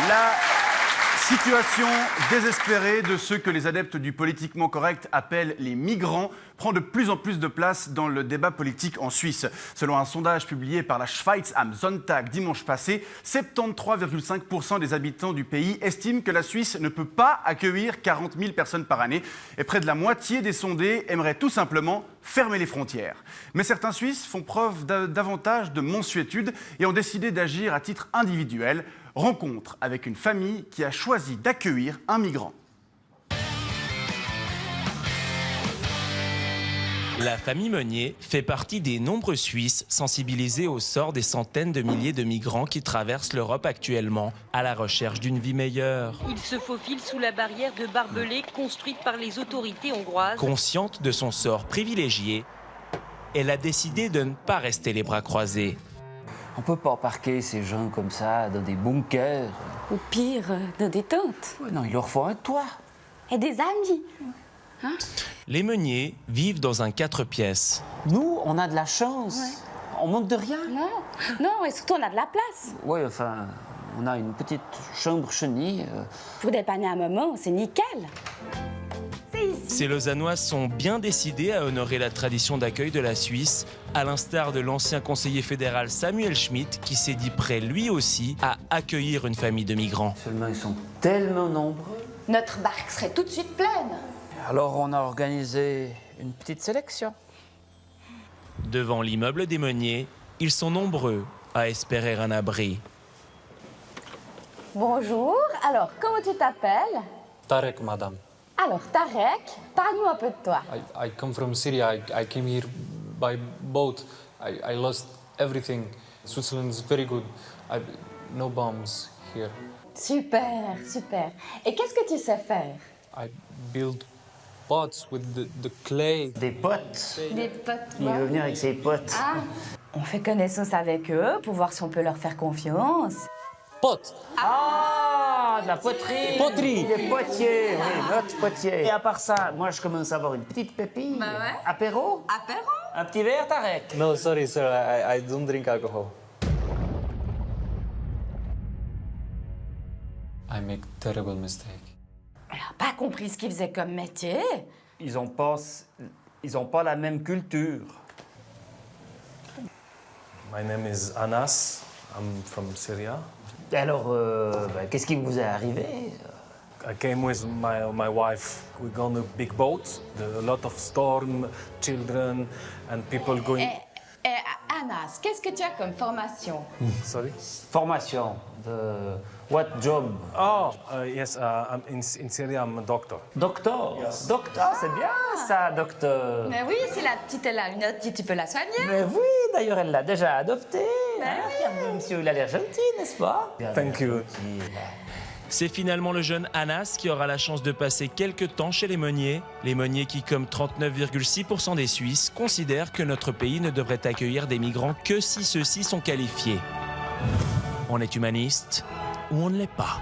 La situation désespérée de ceux que les adeptes du politiquement correct appellent les migrants prend de plus en plus de place dans le débat politique en Suisse. Selon un sondage publié par la Schweiz am Sonntag dimanche passé, 73,5% des habitants du pays estiment que la Suisse ne peut pas accueillir 40 000 personnes par année et près de la moitié des sondés aimeraient tout simplement fermer les frontières. Mais certains Suisses font preuve davantage de mansuétude et ont décidé d'agir à titre individuel. Rencontre avec une famille qui a choisi d'accueillir un migrant. La famille Meunier fait partie des nombreux Suisses sensibilisés au sort des centaines de milliers de migrants qui traversent l'Europe actuellement à la recherche d'une vie meilleure. Il se faufile sous la barrière de barbelés construite par les autorités hongroises. Consciente de son sort privilégié, elle a décidé de ne pas rester les bras croisés. On peut pas parquer ces gens comme ça dans des bunkers. Ou pire, dans des tentes. Ouais, non, il leur faut un toit. Et des amis. Hein? Les Meunier vivent dans un 4 pièces. Nous, on a de la chance. Ouais. On manque de rien. Non, et surtout on a de la place. Oui, enfin, on a une petite chambre chenille. Pour dépanner un moment, c'est nickel. Ces Lausannois sont bien décidés à honorer la tradition d'accueil de la Suisse, à l'instar de l'ancien conseiller fédéral Samuel Schmidt, qui s'est dit prêt lui aussi à accueillir une famille de migrants. Seulement, ils sont tellement nombreux. Notre barque serait tout de suite pleine. Alors, on a organisé une petite sélection. Devant l'immeuble des Meuniers, ils sont nombreux à espérer un abri. Bonjour, alors comment tu t'appelles? Tarek, madame. Alors, Tarek, parle-nous un peu de toi. I come from Syria. I came here by boat. I lost everything. Switzerland is very good. No bombs here. Super, super. Et qu'est-ce que tu sais faire? I build pots with the clay. Des potes. Des potes. Il veut venir avec ses potes. Ah. On fait connaissance avec eux pour voir si on peut leur faire confiance. Pot. Ah, de la poterie. Poterie. Des potiers, oui, notre potier. Et à part ça, moi, je commence à avoir une petite pépille. Bah ouais. Apéro? Apéro? Un petit verre, Tarek? No, sorry, sir. I don't drink alcohol. I make terrible mistake. Elle n'a pas compris ce qu'ils faisaient comme métier. Ils ont pas la même culture. My name is Anas. I'm from Syria. Alors, qu'est-ce qui vous est arrivé? I came with my wife. We go on a big boat. A lot of storm, children, and people going. Anas, qu'est-ce que tu as comme formation? Sorry. Formation. What job? Oh, yes. In Syria, I'm a doctor. Docteur. Yes. Docteur, c'est bien ça, docteur. Mais oui, si la petite elle a une autre, tu peux la soigner. Mais oui, d'ailleurs, elle l'a déjà adopté. Ben oui. Regarde, monsieur, il a l'air gentil, n'est-ce pas? Thank you. C'est finalement le jeune Anas qui aura la chance de passer quelques temps chez les Meuniers. Les Meuniers qui, comme 39,6% des Suisses, considèrent que notre pays ne devrait accueillir des migrants que si ceux-ci sont qualifiés. On est humaniste ou on ne l'est pas.